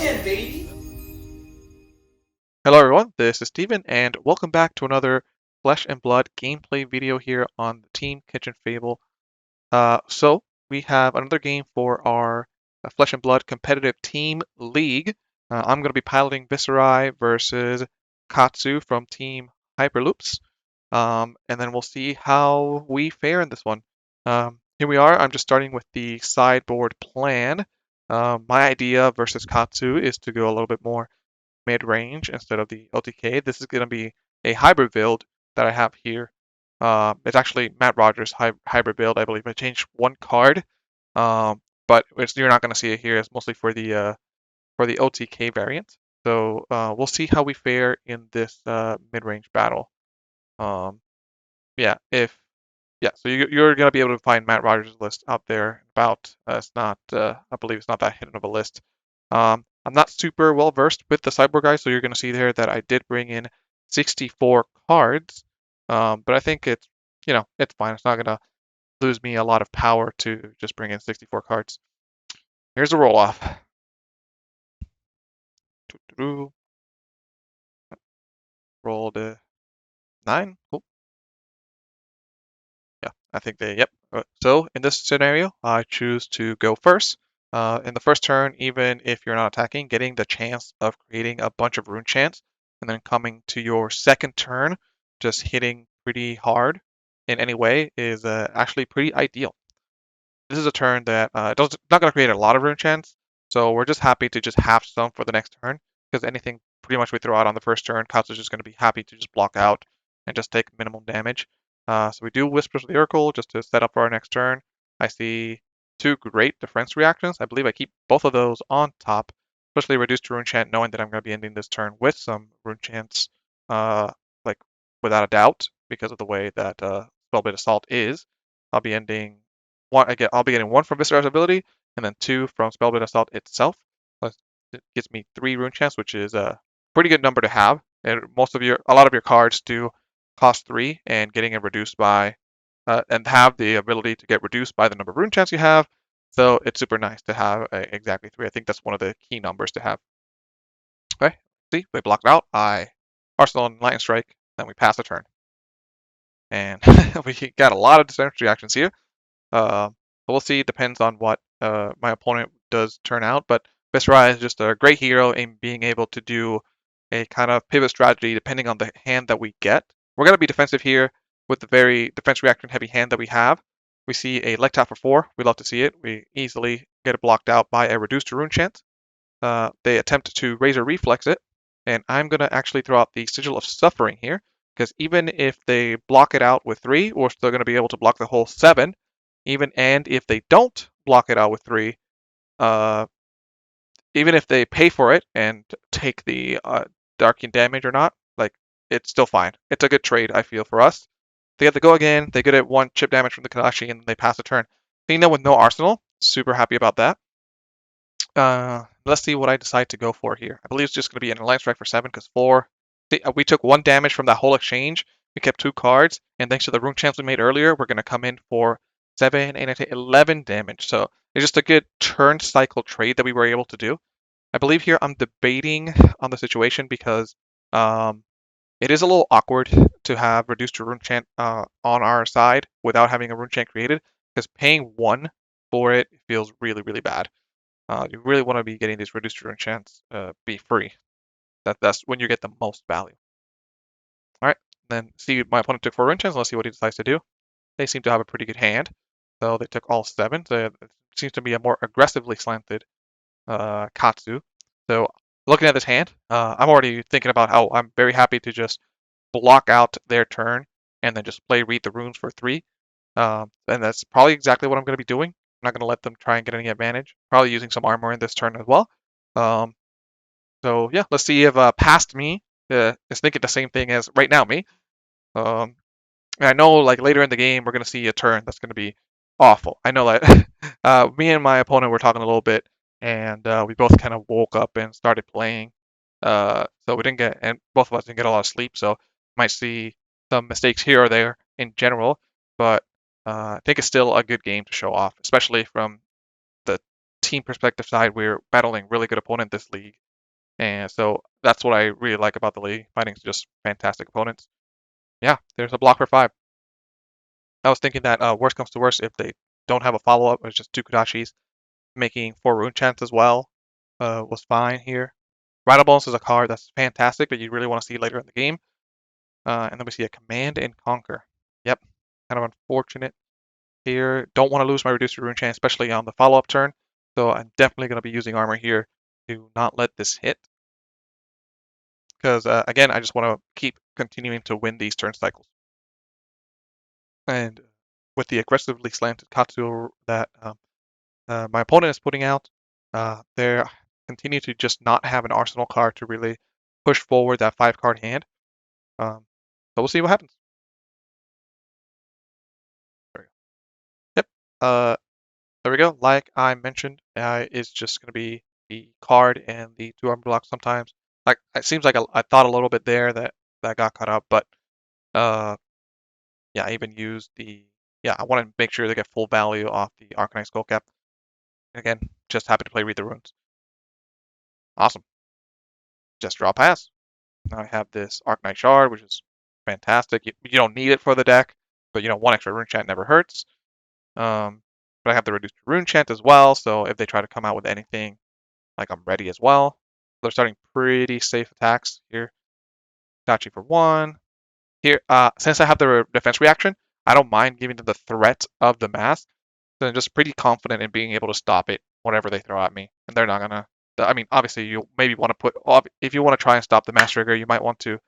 again, baby! Hello everyone, this is Steven, and welcome back to another Flesh and Blood gameplay video here on the Team Kitchen Fable. So we have another game for our Flesh and Blood competitive team league. I'm going to be piloting Viserai versus Katsu from Team Hyperloops, and then we'll see how we fare in this one. Here we are. I'm just starting with the sideboard plan. My idea versus Katsu is to go a little bit more mid-range instead of the OTK. This is going to be a hybrid build that I have here. It's actually Matt Rogers' hybrid build, I believe. I changed one card, but you're not going to see it here. It's mostly for the OTK variant. So we'll see how we fare in this mid-range battle. Um, so you're going to be able to find Matt Rogers' list out there about. It's not, I believe it's not that hidden of a list. I'm not super well versed with the cyborg guy, so you're going to see there that I did bring in 64 cards. But I think it's fine. It's not going to lose me a lot of power to just bring in 64 cards. Here's a roll off. Rolled a 9. Cool. Yeah, I think yep. So in this scenario, I choose to go first. In the first turn, even if you're not attacking, getting the chance of creating a bunch of rune chants, and then coming to your second turn, just hitting pretty hard in any way is actually pretty ideal. This is a turn that not going to create a lot of rune chants, so we're just happy to just have some for the next turn, because anything pretty much we throw out on the first turn, Katsu's just going to be happy to just block out and just take minimum damage. So we do Whispers of the Oracle just to set up for our next turn. I see two great defense reactions. I believe I keep both of those on top, especially reduced to rune chant, knowing that I'm going to be ending this turn with some rune chants, like without a doubt, because of the way that Spellblade Assault is. I'll be ending I'll be getting one from Viserai's ability, and then two from Spellblade Assault itself. It gives me 3 rune chants, which is a pretty good number to have. And a lot of your cards do cost 3, and getting it reduced by, and have the ability to get reduced by the number of rune chants you have. So it's super nice to have exactly 3. I think that's one of the key numbers to have. Okay, see, we blocked out. I Arsenal and Lightning Strike, then we pass the turn. And we got a lot of defense reactions here. But we'll see. It depends on what my opponent does turn out. But Viserai is just a great hero in being able to do a kind of pivot strategy depending on the hand that we get. We're going to be defensive here with the very defense reaction heavy hand that we have. We see a leg tap for 4. We love to see it. We easily get it blocked out by a reduced rune chant. They attempt to Razor Reflex it, and I'm going to actually throw out the Sigil of Suffering here, because even if they block it out with 3, we're still going to be able to block the whole 7. And if they don't block it out with 3, even if they pay for it and take the Darkin damage or not, like, it's still fine. It's a good trade, I feel, for us. They get to go again, they get it 1 chip damage from the Kadashi, and they pass the turn. Seeing them with no arsenal, super happy about that. Let's see what I decide to go for here. I believe it's just going to be an Alliance Strike for 7, because 4... we took 1 damage from that whole exchange. We kept 2 cards, and thanks to the rune chance we made earlier, we're going to come in for 7, 8, 9, 11 damage. So it's just a good turn cycle trade that we were able to do. I believe here I'm debating on the situation because it is a little awkward to have reduced to rune chant on our side without having a rune chant created, because paying 1 for it feels really, really bad. You really want to be getting these reduced to rune chants be free. That's when you get the most value. All right, then see my opponent took 4 rune chants. Let's see what he decides to do. They seem to have a pretty good hand. So they took all 7. So it seems to be a more aggressively slanted Katsu. So looking at this hand, I'm already thinking about how I'm very happy to just block out their turn and then just Read the Runes for 3. And that's probably exactly what I'm going to be doing. I'm not going to let them try and get any advantage. Probably using some armor in this turn as well. So yeah, let's see if past me is thinking the same thing as right now me. And I know like later in the game we're going to see a turn that's going to be awful. I know that me and my opponent were talking a little bit, and we both kind of woke up and started playing. So we didn't get, and both of us didn't get a lot of sleep, so might see some mistakes here or there in general, but I think it's still a good game to show off, especially from the team perspective side, we're battling really good opponent this league. And so that's what I really like about the league. Fighting just fantastic opponents. Yeah, there's a block for 5. I was thinking that worst comes to worst, if they don't have a follow-up, it's just 2 Kodachis. Making 4 rune chants as well was fine here. Rival bonus is a card that's fantastic, but you really want to see later in the game. And then we see a Command and Conquer. Yep, kind of unfortunate here. Don't want to lose my reduced rune chant, especially on the follow-up turn. So I'm definitely going to be using armor here to not let this hit. Because again, I just want to keep continuing to win these turn cycles. And with the aggressively slanted Katsu that my opponent is putting out, they continue to just not have an arsenal card to really push forward that 5-card hand. So we'll see what happens. There we go. Yep. There we go. Like I mentioned, it's just going to be the card and the 2 armor blocks sometimes. Like it seems like I thought a little bit there that got cut up, but yeah, I even used I want to make sure they get full value off the Arcanine Skullcap. Again, just happy to play Read the Runes. Awesome. Just draw pass. Now I have this Arcanine Shard, which is fantastic. You don't need it for the deck, but 1 extra rune chant never hurts. But I have the reduced rune chant as well, so if they try to come out with anything, like I'm ready as well. They're starting pretty safe attacks here. Dachi for 1. Here, since I have the defense reaction, I don't mind giving them the threat of the mask. So I'm just pretty confident in being able to stop it, whatever they throw at me. And they're not gonna. I mean, obviously, you maybe want to put. If you want to try and stop the mass trigger, you might want to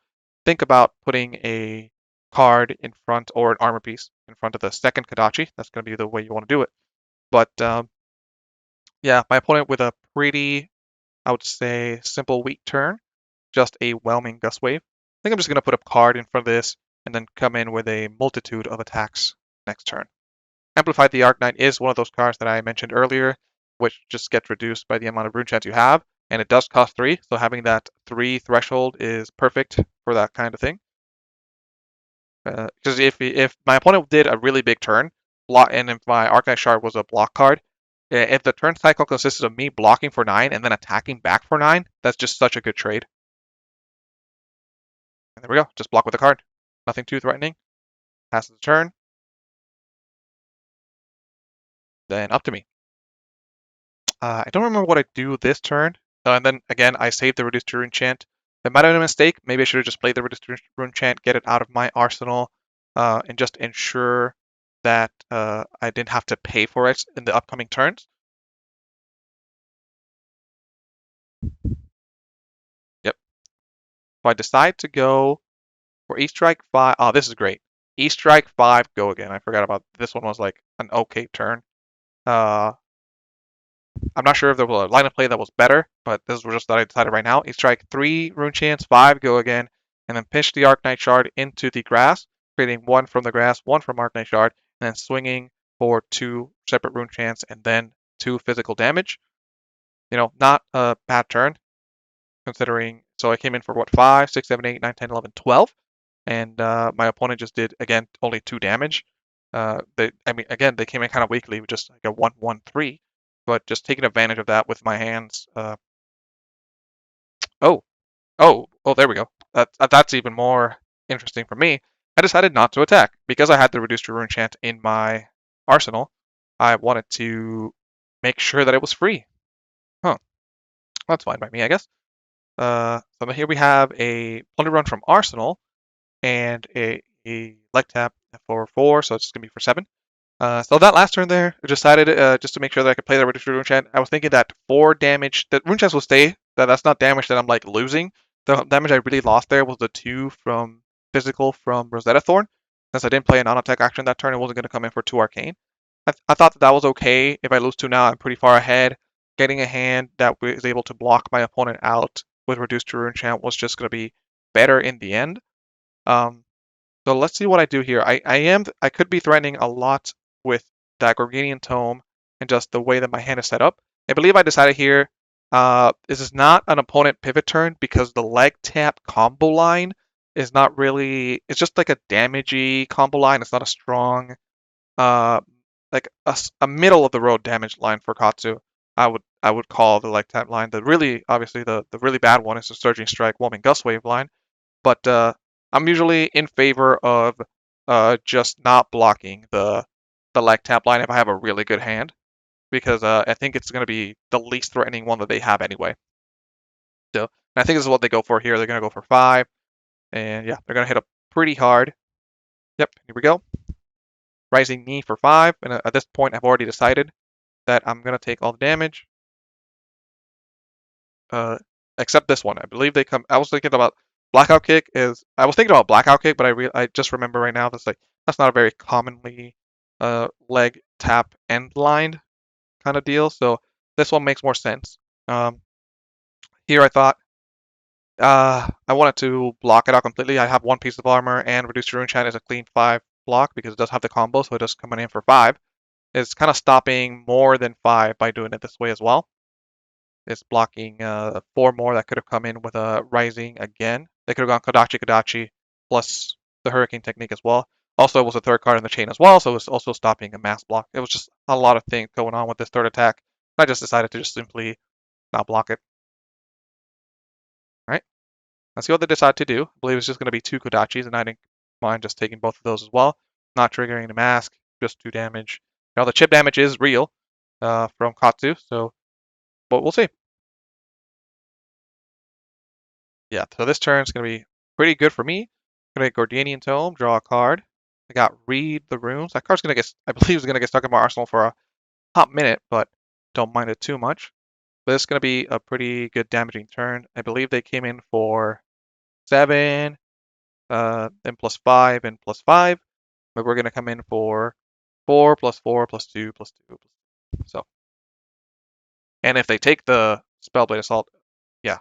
think about putting a card in front or an armor piece in front of the second Kodachi. That's going to be the way you want to do it. But yeah, my opponent with a pretty, I would say, simple weak turn, just a whelming gust wave. I think I'm just going to put a card in front of this and then come in with a multitude of attacks next turn. Amplified the Arcanine is one of those cards that I mentioned earlier, which just gets reduced by the amount of rune chants you have, and it does cost 3, so having that 3 threshold is perfect for that kind of thing. Because if my opponent did a really big turn, and if my Arcanine Shard was a block card, if the turn cycle consisted of me blocking for 9 and then attacking back for 9, that's just such a good trade. And there we go, just block with a card. Nothing too threatening. Passes the turn. Then up to me. I don't remember what I do this turn. And then again, I saved the reduced rune chant. It might have been a mistake. Maybe I should have just played the reduced rune chant, get it out of my arsenal, and just ensure that I didn't have to pay for it in the upcoming turns. Yep. So I decide to go for E-Strike 5. Oh, this is great. E-Strike 5, go again. I forgot about this one was like an okay turn. I'm not sure if there was a line of play that was better, but this was just that I decided right now. E-Strike 3 rune chants, 5 go again, and then pinch the Arcanine Shard into the grass, creating 1 from the grass, 1 from Arcanine Shard, and then swinging for 2 separate rune chants and then 2 physical damage. Not a bad turn, considering. So I came in for what, 5, 6, 7, 8, 9, 10, 11, 12, and my opponent just did again only 2 damage. Again, they came in kind of weakly with just like a 1-1-3, but just taking advantage of that with my hands. There we go. That's even more interesting for me. I decided not to attack because I had the reduced rune chant in my arsenal. I wanted to make sure that it was free. Huh. That's fine by me, I guess. So here we have a Plunder Run from Arsenal and a leg tap for 4, so it's going to be for 7. So that last turn there, I decided just to make sure that I could play the reduced rune chant. I was thinking that 4 damage, the rune chants will stay. That's not damage that I'm like losing. The damage I really lost there was the 2 from physical from Rosetta Thorn. Since I didn't play a non-attack action that turn, it wasn't going to come in for 2 arcane. I thought that was okay. If I lose 2 now, I'm pretty far ahead. Getting a hand that was able to block my opponent out with reduced rune chant was just going to be better in the end. So let's see what I do here. I could be threatening a lot with that Gorganian Tome and just the way that my hand is set up. I believe I decided here, this is not an opponent pivot turn because the leg tap combo line is not really, it's just like a damagey combo line. It's not a strong, like a middle of the road damage line for Katsu. I would call the like tap line. The really obviously the really bad one is the Surging Strike, Whelming Gust Wave line. But I'm usually in favor of just not blocking the leg tap line if I have a really good hand, because I think it's going to be the least threatening one that they have anyway. So and I think this is what they go for here. They're going to go for 5, and yeah, they're going to hit up pretty hard. Yep, here we go. Rising Knee for 5, and at this point I've already decided that I'm going to take all the damage. Except this one. I believe they come. I was thinking about Blackout Kick I was thinking about Blackout Kick, but I just remember right now that's not a very commonly leg tap end line kind of deal. So this one makes more sense. Here I thought I wanted to block it out completely. I have 1 piece of armor, and Reduced Rune Chant is a clean 5 block because it does have the combo, so it does coming in for 5. It's kind of stopping more than 5 by doing it this way as well. It's blocking 4 more that could have come in with a Rising again. They could have gone Kodachi Kodachi plus the Hurricane technique as well. Also, it was a 3rd card in the chain as well, so it's also stopping a mass block. It was just a lot of things going on with this 3rd attack. I just decided to just simply not block it. All right, let's see what they decide to do. I believe it's just going to be 2 Kodachis, and I didn't mind just taking both of those as well. Not triggering the mask, just 2 damage. Now the chip damage is real from Katsu, but we'll see. Yeah, so this turn is going to be pretty good for me. I'm going to Gordanian Tome, draw a card. I got Read the Runes. That card's going to get, I believe, is going to get stuck in my arsenal for a hot minute, but don't mind it too much. But it's going to be a pretty good damaging turn. I believe they came in for 7, then plus 5 and plus 5. But we're going to come in for 4 plus 4 plus 2 plus 2 plus 2. So, and if they take the Spellblade Assault, yeah,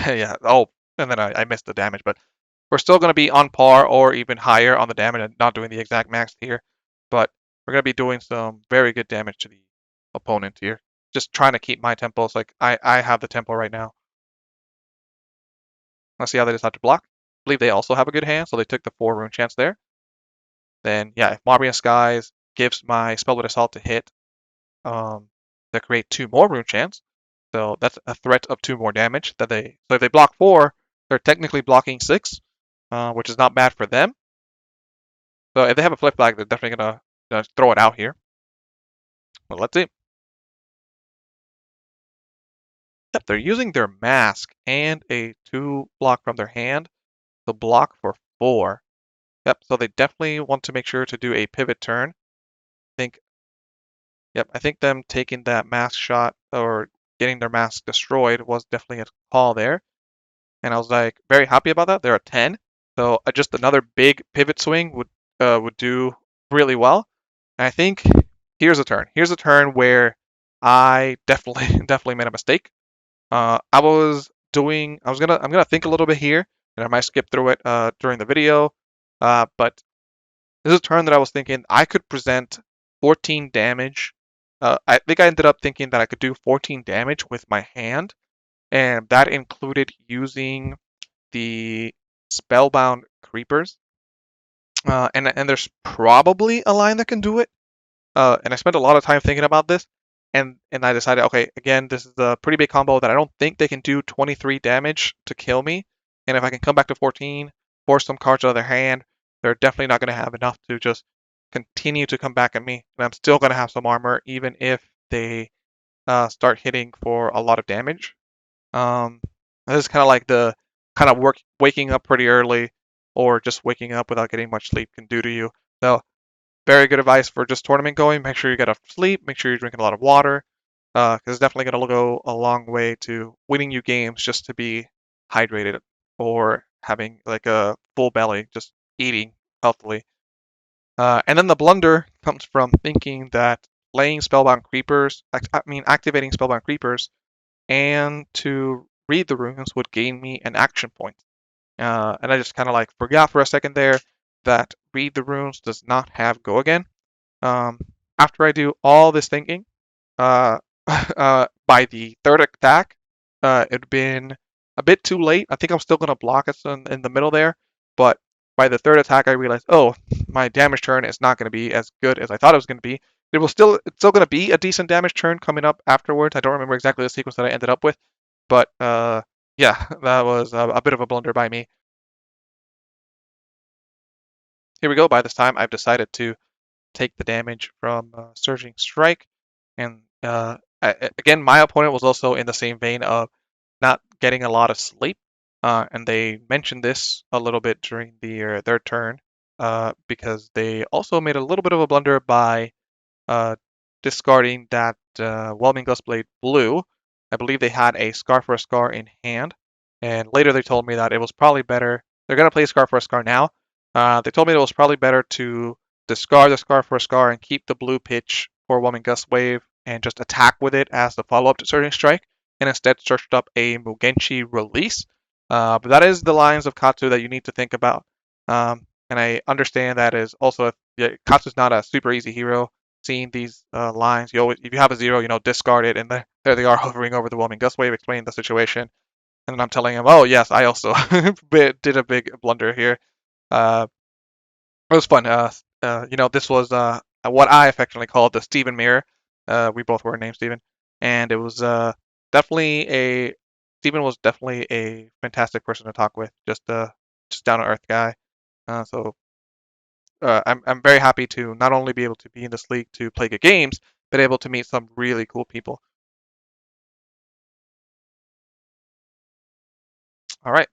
yeah. Oh, and then I missed the damage, but we're still going to be on par or even higher on the damage, and not doing the exact max here. But we're going to be doing some very good damage to the opponent here. Just trying to keep my tempo. It's like I have the tempo right now. Let's see how they decide to block. I believe they also have a good hand, so they took the 4 rune chance there. Then, yeah, if Marbian Skies gives my Spellblade Assault to hit, they create 2 more rune chance. So that's a threat of 2 more damage. So if they block 4, they're technically blocking 6, which is not bad for them. So if they have a flip flag, they're definitely gonna throw it out here. But let's see. Yep, they're using their mask and a 2 block from their hand to block for 4. Yep, so they definitely want to make sure to do a pivot turn. I think them taking that mask shot or getting their mask destroyed was definitely a call there. And I was like very happy about that. They're at 10. So just another big pivot swing would do really well. And I think here's a turn. Here's a turn where I definitely definitely made a mistake. I'm gonna think a little bit here, and I might skip through it during the video. But this is a turn that I was thinking I could present 14 damage. I think I ended up thinking that I could do 14 damage with my hand, and that included using the Spellbound Creepers. And there's probably a line that can do it. And I spent a lot of time thinking about this, and I decided, okay, again, this is a pretty big combo that I don't think they can do 23 damage to kill me. And if I can come back to 14, force some cards out of their hand, they're definitely not going to have enough to just continue to come back at me. And I'm still going to have some armor, even if they start hitting for a lot of damage. This is kind of like the kind of waking up pretty early, or just waking up without getting much sleep can do to you. So very good advice for just tournament going. Make sure you get enough sleep. Make sure you're drinking a lot of water, because it's definitely going to go a long way to winning you games just to be hydrated or having like a full belly, just eating healthily. And then the blunder comes from thinking that playing Spellbound Creepers, activating Spellbound Creepers, and to read the runes would gain me an action point. And I just kind of like forgot for a second there that read the runes does not have go again. After I do all this thinking, by the 3rd attack, it'd been a bit too late. I think I'm still going to block us in the middle there, but by the 3rd attack, I realized, oh, my damage turn is not going to be as good as I thought it was going to be, it's still going to be a decent damage turn coming up afterwards. I don't remember exactly the sequence that I ended up with, but yeah, that was a bit of a blunder by me. Here we go. By this time, I've decided to take the damage from Surging Strike, and again, my opponent was also in the same vein of not getting a lot of sleep, and they mentioned this a little bit during their turn, because they also made a little bit of a blunder by uh, discarding that Whelming Blade Blue. I believe they had a Scar for a Scar in hand, and later they told me that it was probably better. They're going to play Scar for a Scar now. They told me it was probably better to discard the Scar for a Scar and keep the blue pitch for Whelming Wave and just attack with it as the follow up to Surging Strike, and instead searched up a Mugenshi release. But that is the lines of Katsu that you need to think about. And I understand that is also, yeah, Katsu's not a super easy hero. Seeing these lines, you always, if you have a 0, discard it, and there they are hovering over the Whelming Wave, explaining the situation. And then I'm telling him, oh yes, I also did a big blunder here. Uh, it was fun. This was what I affectionately called the Steven mirror. We both were named Steven, and it was definitely a Steven was definitely a fantastic person to talk with. Just down to earth guy. So I'm very happy to not only be able to be in this league to play good games, but able to meet some really cool people. All right,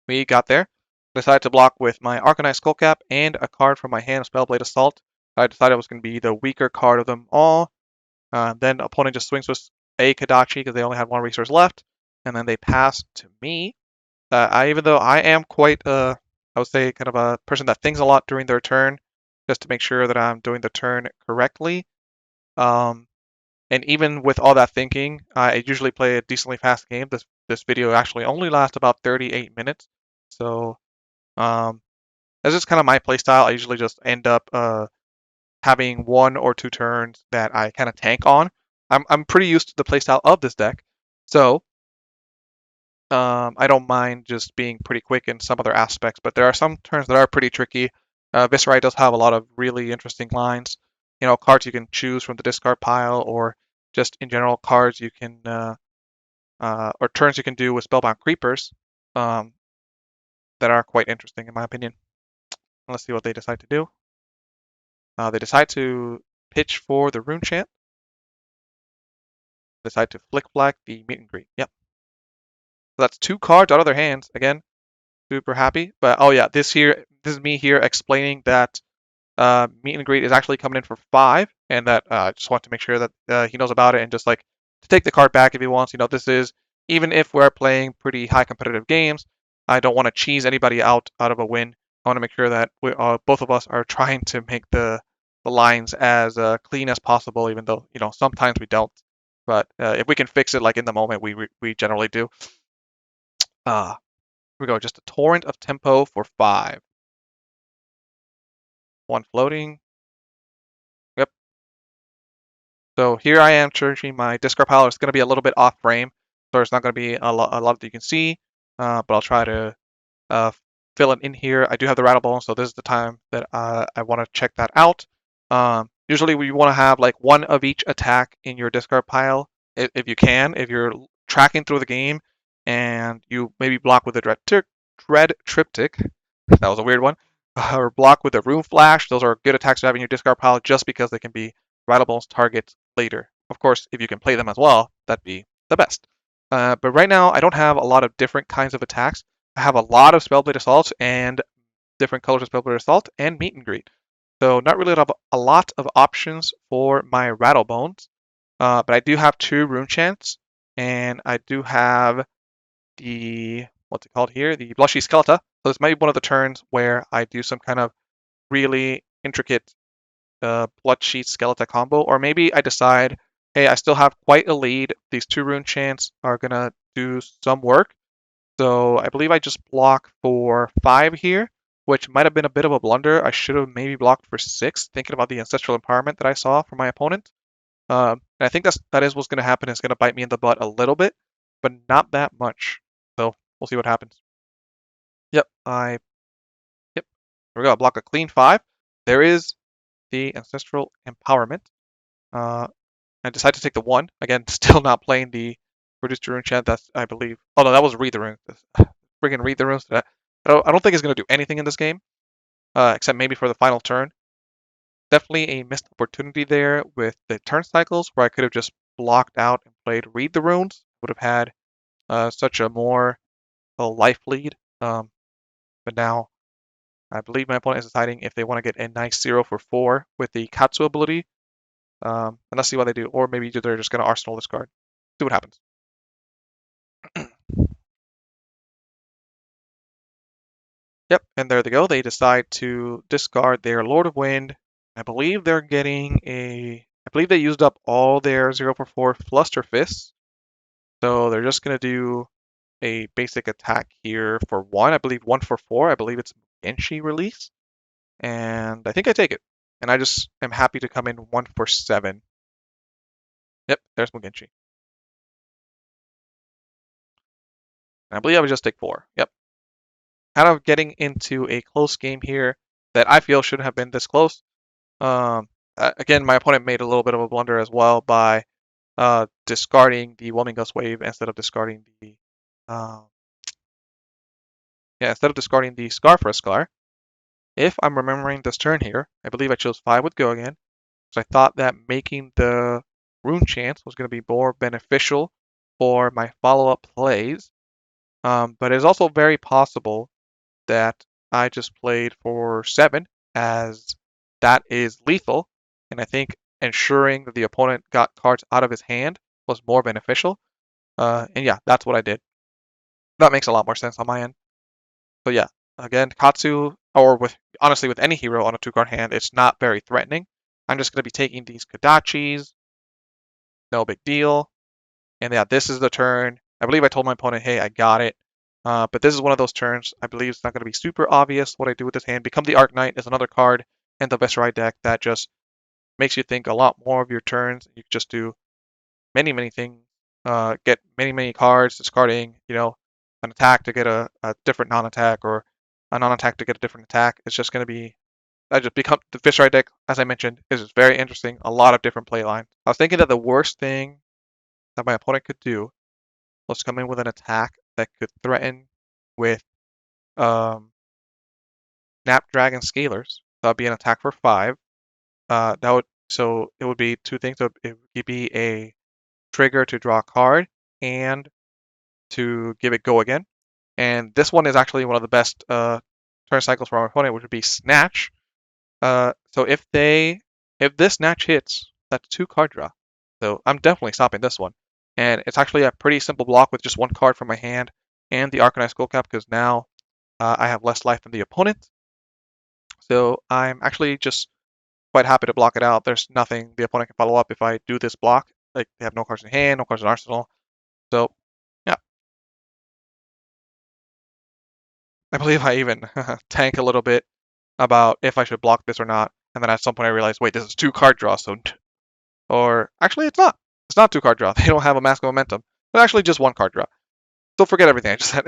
we got there. Decided to block with my Arcanine Skullcap and a card from my hand, Spellblade Assault. I decided it was going to be the weaker card of them all. Then opponent just swings with a Kadachi because they only had one resource left, and then they pass to me. Even though I am quite, I would say, kind of a person that thinks a lot during their turn, just to make sure that I'm doing the turn correctly. Um, And even with all that thinking, I usually play a decently fast game. This video actually only lasts about 38 minutes. So that's just kind of my playstyle. I usually just end up having 1 or 2 turns that I kind of tank on. I'm pretty used to the playstyle of this deck, so I don't mind just being pretty quick in some other aspects. But there are some turns that are pretty tricky. Viserai does have a lot of really interesting lines. Cards you can choose from the discard pile, or just in general cards you can or turns you can do with Spellbound Creepers, um, that are quite interesting in my opinion. Let's see what they decide to do. They decide to pitch for the Rune Chant. Decide to Flick Flag the Meet and Greet. Yep. So that's 2 cards out of their hands. Again, super happy. But oh yeah, this is me here explaining that Meet and Greet is actually coming in for 5, and that I just want to make sure that he knows about it, and just like to take the card back if he wants. This is, even if we're playing pretty high competitive games, I don't want to cheese anybody out of a win. I want to make sure that both of us are trying to make the lines as clean as possible, even though sometimes we don't. But if we can fix it like in the moment, we generally do. Here we go. Just a torrent of tempo for 5. 1 floating. Yep. So here I am charging my discard pile. It's going to be a little bit off frame, so there's not going to be a lot that you can see, but I'll try to uh, fill it in here. I do have the rattle bone, so this is the time that I want to check that out. Usually we want to have like 1 of each attack in your discard pile, if you can. If you're tracking through the game and you maybe block with a Dread Triptych, that was a weird one, or block with a Rune Flash, those are good attacks to have in your discard pile just because they can be Rattlebone's targets later. Of course, if you can play them as well, that'd be the best. But right now, I don't have a lot of different kinds of attacks. I have a lot of Spellblade Assault and different colors of Spellblade Assault and Meet and Greet. So not really a lot of options for my Rattlebones. But I do have 2 Rune Chants, and I do have the, what's it called here? The Blushy Skeleta. So this might be one of the turns where I do some kind of really intricate Bloodsheet Skeleton combo, or maybe I decide, hey, I still have quite a lead. These 2 Rune Chants are gonna do some work. So I believe I just block for 5 here, which might have been a bit of a blunder. I should have maybe blocked for 6, thinking about the Ancestral Empowerment that I saw from my opponent. And I think that is what's going to happen. It's going to bite me in the butt a little bit, but not that much. So we'll see what happens. Yep, yep. Here we go. Block a clean 5. There is the Ancestral Empowerment. I decided to take the 1. Again, still not playing the Reduce to Rune Chant. That's, I believe. Oh, no, that was Read the Runes. Friggin' Read the Runes. I don't think it's going to do anything in this game, except maybe for the final turn. Definitely a missed opportunity there with the turn cycles where I could have just blocked out and played Read the Runes. Would have had such a more life lead. But now I believe my opponent is deciding if they want to get a nice 0 for 4 with the Katsu ability. And let's see what they do. Or maybe they're just going to Arsenal this card. See what happens. Yep, and there they go. They decide to discard their Lord of Wind. I believe they're getting a... I believe they used up all their 0 for 4 Fluster Fists. So they're just going to do a basic attack here for 1. I believe 1 for 4. I believe it's Genshi release. And I think I take it. And I just am happy to come in 1 for 7. Yep, there's Mugenshi. And I believe I would just take 4. Yep. Kind of getting into a close game here that I feel shouldn't have been this close. Again, my opponent made a little bit of a blunder as well by discarding the Whelming Gust Wave instead of discarding the Scar for a Scar. If I'm remembering this turn here, I believe I chose 5 with Go again, because I thought that making the Rune Chance was going to be more beneficial for my follow-up plays. But it's also very possible that I just played for 7, as that is lethal, and I think ensuring that the opponent got cards out of his hand was more beneficial. And yeah, that's what I did. That makes a lot more sense on my end. So yeah, again, Katsu, or honestly with any hero on a 2-card hand, it's not very threatening. I'm just going to be taking these Kodachis, no big deal. And yeah, this is the turn. I believe I told my opponent, hey, I got it. But this is one of those turns. I believe it's not going to be super obvious what I do with this hand. Become the Arknight is another card in the Viserai deck that just makes you think a lot more of your turns. You can just do many, many things. Get many, many cards, discarding, an attack to get a different non-attack, or a non-attack to get a different attack. It's just going to be, I just become the Viserai deck, as I mentioned, is just very interesting. A lot of different play lines. I was thinking that the worst thing that my opponent could do was come in with an attack that could threaten with Snapdragon Scalers. That would be an attack for 5. So it would be 2 things. So it would be a trigger to draw a card and to give it Go again. And this one is actually one of the best turn cycles for our opponent, which would be Snatch. So if this Snatch hits, that's 2 card draw. So I'm definitely stopping this one. And it's actually a pretty simple block with just 1 card from my hand and the Arcanized Skullcap, because now I have less life than the opponent. So I'm actually just quite happy to block it out. There's nothing the opponent can follow up if I do this block. Like, they have no cards in hand, no cards in arsenal. So yeah, I believe I even tank a little bit about if I should block this or not. And then at some point I realized, wait, this is 2 card draw. So, or actually it's not. It's not 2 card draw. They don't have a Mask of Momentum. But actually just 1 card draw. So forget everything I just said.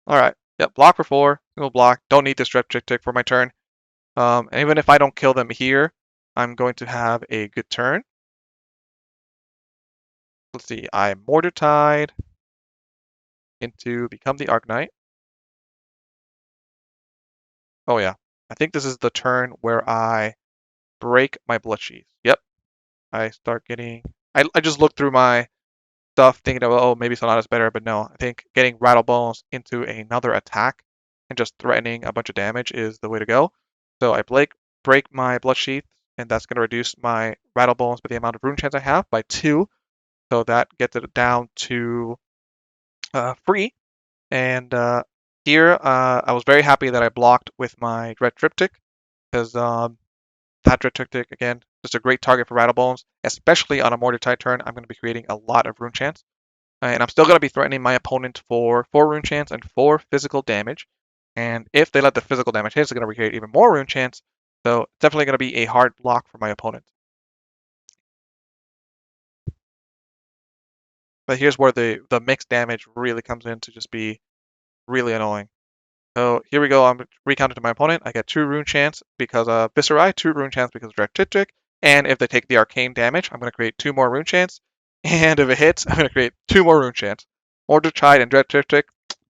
All right. Yep. Block for 4. Single block. Don't need this Drip Tick for my turn. And even if I don't kill them here, I'm going to have a good turn. Let's see. I Mortar Tide into Become the Arknight. Oh yeah. I think this is the turn where I break my Blood Sheath. Yep. I start getting... I just looked through my stuff thinking, oh, maybe Sonata's better, but no. I think getting Rattle Bones into another attack and just threatening a bunch of damage is the way to go. So I break my Blood Sheath, and that's going to reduce my Rattle Bones by the amount of Rune Chance I have by 2. So that gets it down to 3. And here, I was very happy that I blocked with my Dread Triptych, because that Dread Triptych, again, just a great target for Rattle Bones, especially on a Mortar Tide turn. I'm going to be creating a lot of Rune Chance. And I'm still going to be threatening my opponent for 4 Rune Chance and 4 physical damage. And if they let the physical damage hit, it's going to recreate even more Rune Chance. So it's definitely going to be a hard block for my opponent. But here's where the mixed damage really comes in to just be really annoying. So here we go. I'm recounting to my opponent. I get 2 Rune Chance because of Viserai, 2 Rune Chance because of Dread Triptych, And if they take the arcane damage, I'm going to create 2 more rune chants. And if it hits, I'm going to create 2 more rune chants. Mordechai and Dread Triptych,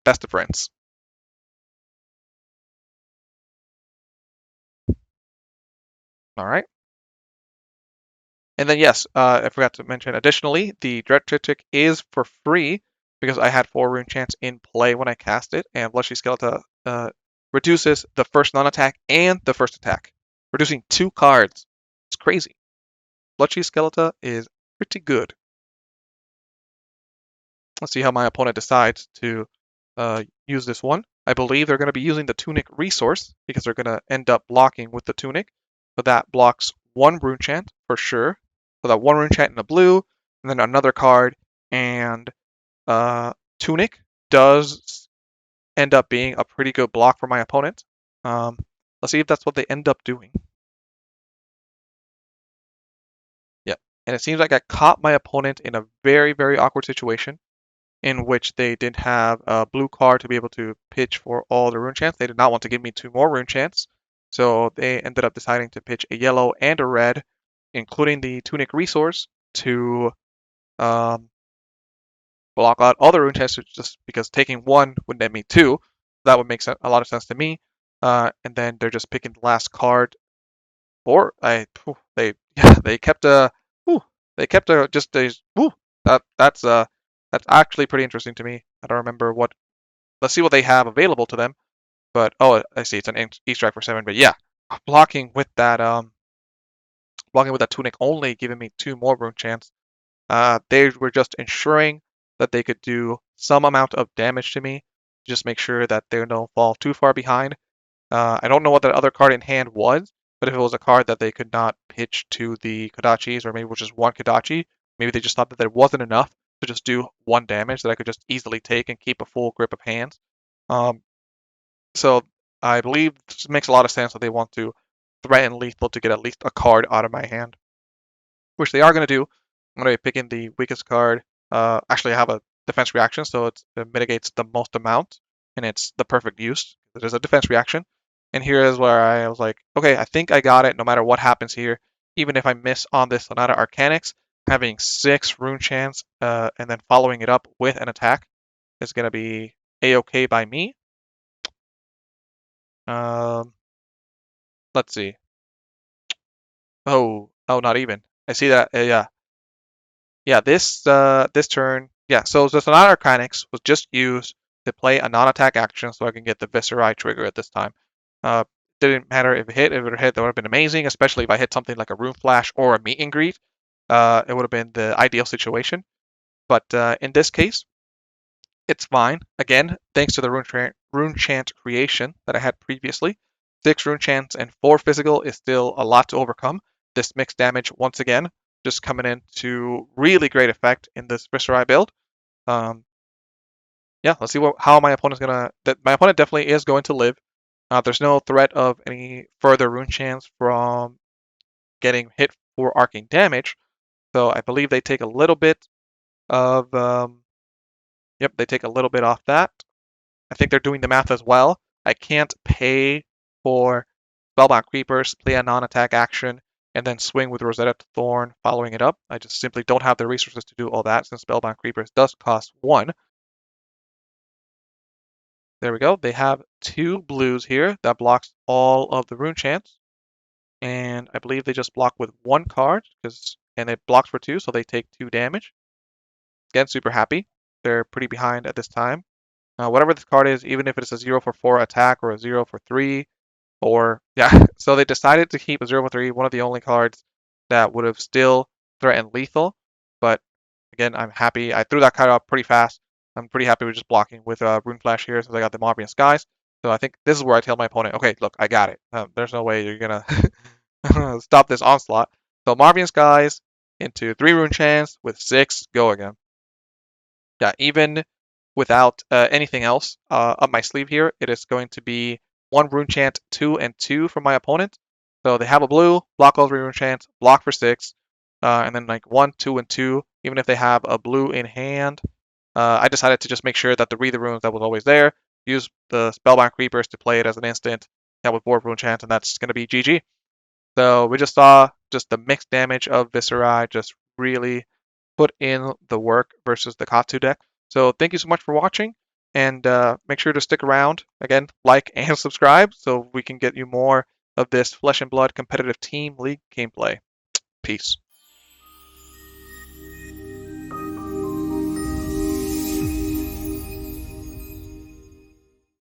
best of friends. All right. And then yes, I forgot to mention additionally, the Dread Triptych is for free because I had 4 rune chants in play when I cast it, and Fleshy Skeleton reduces the first non-attack and the first attack, reducing 2 cards. It's crazy. Fleshy Skeleton is pretty good. Let's see how my opponent decides to use this one. I believe they're going to be using the Tunic resource because they're going to end up blocking with the Tunic. So that blocks 1 rune chant for sure. So that 1 rune chant in the blue, and then another card, and Tunic does end up being a pretty good block for my opponent. Let's see if that's what they end up doing. Yeah, and it seems like I caught my opponent in a very, very awkward situation in which they didn't have a blue card to be able to pitch for all the rune chants. They did not want to give me 2 more rune chants, so they ended up deciding to pitch a yellow and a red, including the Tunic resource, to um, block out all the rune chants, just because taking 1 would net me 2. That would make a lot of sense to me. And then they're just picking the last card, or they yeah, they kept a just a that's actually pretty interesting to me. I don't remember what. Let's see what they have available to them. But oh, I see it's an E-strike for 7. But yeah, blocking with that Tunic only giving me 2 more rune chants. They were just ensuring that they could do some amount of damage to me, just make sure that they don't fall too far behind. I don't know what that other card in hand was, but if it was a card that they could not pitch to the Kodachis, or maybe it was just 1 Kodachi, maybe they just thought that there wasn't enough to just do 1 damage that I could just easily take and keep a full grip of hands. Um, so I believe this makes a lot of sense that they want to threaten lethal to get at least a card out of my hand, which they are going to do. I'm going to be picking the weakest card. Actually, I have a defense reaction, so it mitigates the most amount, and it's the perfect use. It is a defense reaction. And here is where I was like, okay, I think I got it no matter what happens here. Even if I miss on this Sonata Arcanics, having 6 rune chants and then following it up with an attack is going to be a-okay by me. Um, let's see. Oh, not even. I see that. Yeah. This turn. Yeah. So the Sonata Arcanics was just used to play a non-attack action, so I can get the Viserai trigger at this time. Didn't matter if it hit. If it hit, that would have been amazing. Especially if I hit something like a Rune Flash or a Meet and Greet. It would have been the ideal situation. But in this case, it's fine. Again, thanks to the rune chant creation that I had previously. 6 rune chants and 4 physical is still a lot to overcome. This mixed damage, once again, just coming into really great effect in this Viserai build. Um, yeah, let's see how my opponent's gonna. My opponent definitely is going to live. There's no threat of any further rune chants from getting hit for arcing damage, so I believe they take a little bit of. Yep, they take a little bit off that. I think they're doing the math as well. I can't pay for Spellbound Creepers, play a non-attack action, and then swing with Rosetta Thorn following it up. I just simply don't have the resources to do all that since Spellbound Creepers does cost 1. There we go. They have 2 blues here that blocks all of the rune chants. And I believe they just block with 1 card, and it blocks for 2, so they take 2 damage. Again, super happy. They're pretty behind at this time. Whatever this card is, even if it's a 0 for 4 attack or a 0 for 3, or yeah, so they decided to keep a 0 for 3, one of the only cards that would have still threatened lethal. But again, I'm happy. I threw that card out pretty fast. I'm pretty happy with just blocking with Rune Flash here since I got the Marbian Skies. So I think this is where I tell my opponent, okay, look, I got it. There's no way you're gonna stop this onslaught. So Marbian Skies into 3 rune chants with 6, go again. Yeah, even without anything else up my sleeve here, it is going to be 1 rune chant, 2 and 2 from my opponent. So they have a blue, block all 3 rune chants, block for 6, and then like 1, 2, and 2. Even if they have a blue in hand, I decided to just make sure that the Read the Runes that was always there, use the Spellbound Creepers to play it as an instant. That would board rune chant, and that's going to be GG. So we just saw just the mixed damage of Viserai just really put in the work versus the Katsu deck. So thank you so much for watching, and make sure to stick around. Again, like and subscribe so we can get you more of this Flesh and Blood competitive team league gameplay. Peace.